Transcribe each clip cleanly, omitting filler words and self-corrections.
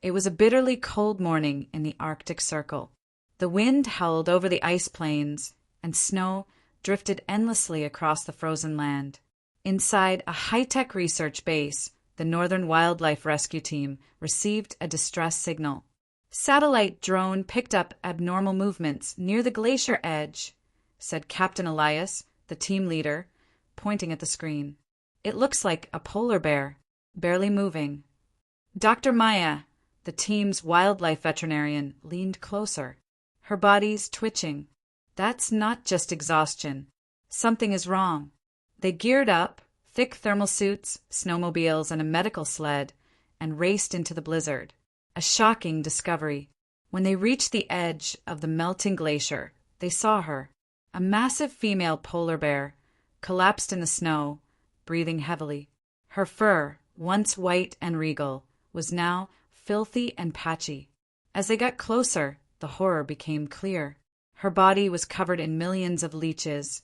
It was a bitterly cold morning in the Arctic Circle. The wind howled over the ice plains, and snow drifted endlessly across the frozen land. Inside a high-tech research base, the Northern Wildlife Rescue Team received a distress signal. Satellite drone picked up abnormal movements near the glacier edge, said Captain Elias, the team leader, pointing at the screen. It looks like a polar bear, barely moving. Dr. Maya, the team's wildlife veterinarian, leaned closer. Her body's twitching. That's not just exhaustion. Something is wrong. They geared up, thick thermal suits, snowmobiles, and a medical sled, and raced into the blizzard. A shocking discovery. When they reached the edge of the melting glacier, they saw her, a massive female polar bear, collapsed in the snow, breathing heavily. Her fur, once white and regal, was now filthy and patchy. As they got closer, the horror became clear. Her body was covered in millions of leeches,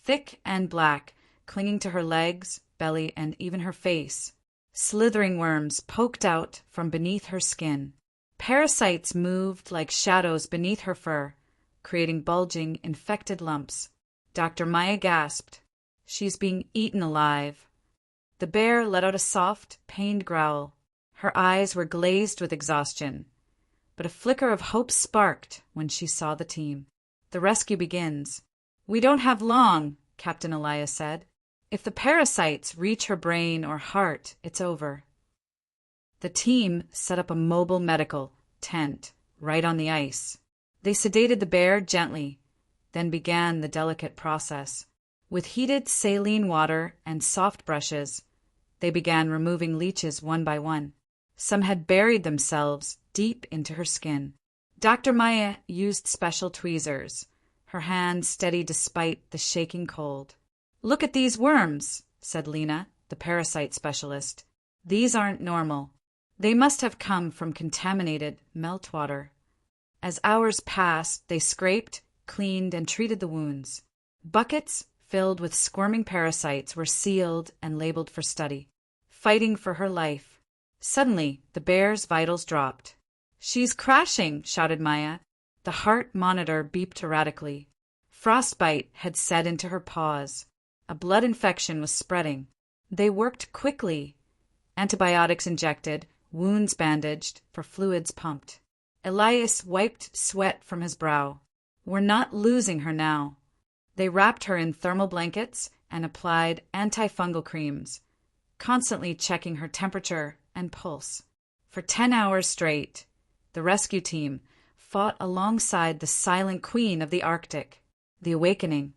thick and black, clinging to her legs, belly, and even her face. Slithering worms poked out from beneath her skin. Parasites moved like shadows beneath her fur, creating bulging, infected lumps. Dr. Maya gasped. She's being eaten alive. The bear let out a soft, pained growl. Her eyes were glazed with exhaustion, but a flicker of hope sparked when she saw the team. The rescue begins. We don't have long, Captain Elias said. If the parasites reach her brain or heart, it's over. The team set up a mobile medical tent right on the ice. They sedated the bear gently, then began the delicate process. With heated saline water and soft brushes, they began removing leeches one by one. Some had buried themselves deep into her skin. Dr. Maya used special tweezers, her hand steady despite the shaking cold. Look at these worms, said Lena, the parasite specialist. These aren't normal. They must have come from contaminated meltwater. As hours passed, they scraped, cleaned, and treated the wounds. Buckets filled with squirming parasites were sealed and labeled for study. Fighting for her life. Suddenly, the bear's vitals dropped. She's crashing, shouted Maya. The heart monitor beeped erratically. Frostbite had set into her paws. A blood infection was spreading. They worked quickly. Antibiotics injected, wounds bandaged, for fluids pumped. Elias wiped sweat from his brow. We're not losing her now. They wrapped her in thermal blankets and applied antifungal creams, constantly checking her temperature and pulse. For 10 hours straight, the rescue team fought alongside the silent queen of the Arctic, the awakening.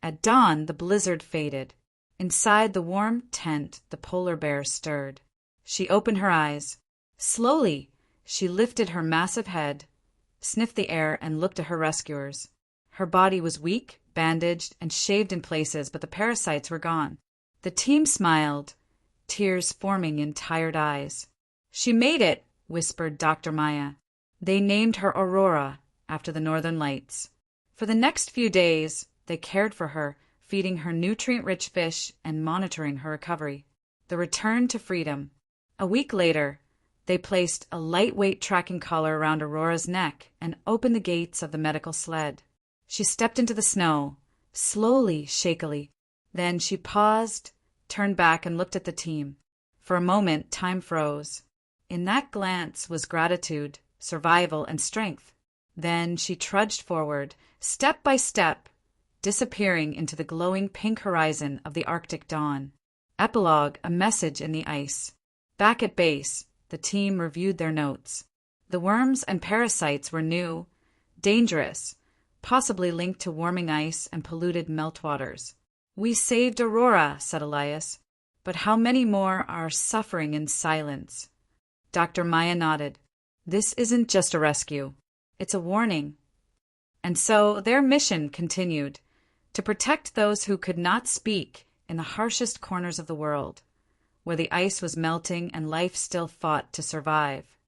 At dawn, the blizzard faded. Inside the warm tent, the polar bear stirred. She opened her eyes. Slowly, she lifted her massive head, sniffed the air, and looked at her rescuers. Her body was weak, bandaged, and shaved in places, but the parasites were gone. The team smiled, tears forming in tired eyes. She made it, whispered Dr. Maya. They named her Aurora, after the northern lights. For the next few days, they cared for her, feeding her nutrient-rich fish and monitoring her recovery. The return to freedom. A week later, they placed a lightweight tracking collar around Aurora's neck and opened the gates of the medical sled. She stepped into the snow, slowly, shakily. Then she paused, turned back, and looked at the team. For a moment, time froze. In that glance was gratitude, survival, and strength. Then she trudged forward, step by step, disappearing into the glowing pink horizon of the Arctic dawn. Epilogue, a message in the ice. Back at base, the team reviewed their notes. The worms and parasites were new, dangerous, possibly linked to warming ice and polluted meltwaters. We saved Aurora, said Elias, but how many more are suffering in silence? Dr. Maya nodded. This isn't just a rescue. It's a warning. And so their mission continued, to protect those who could not speak in the harshest corners of the world, where the ice was melting and life still fought to survive.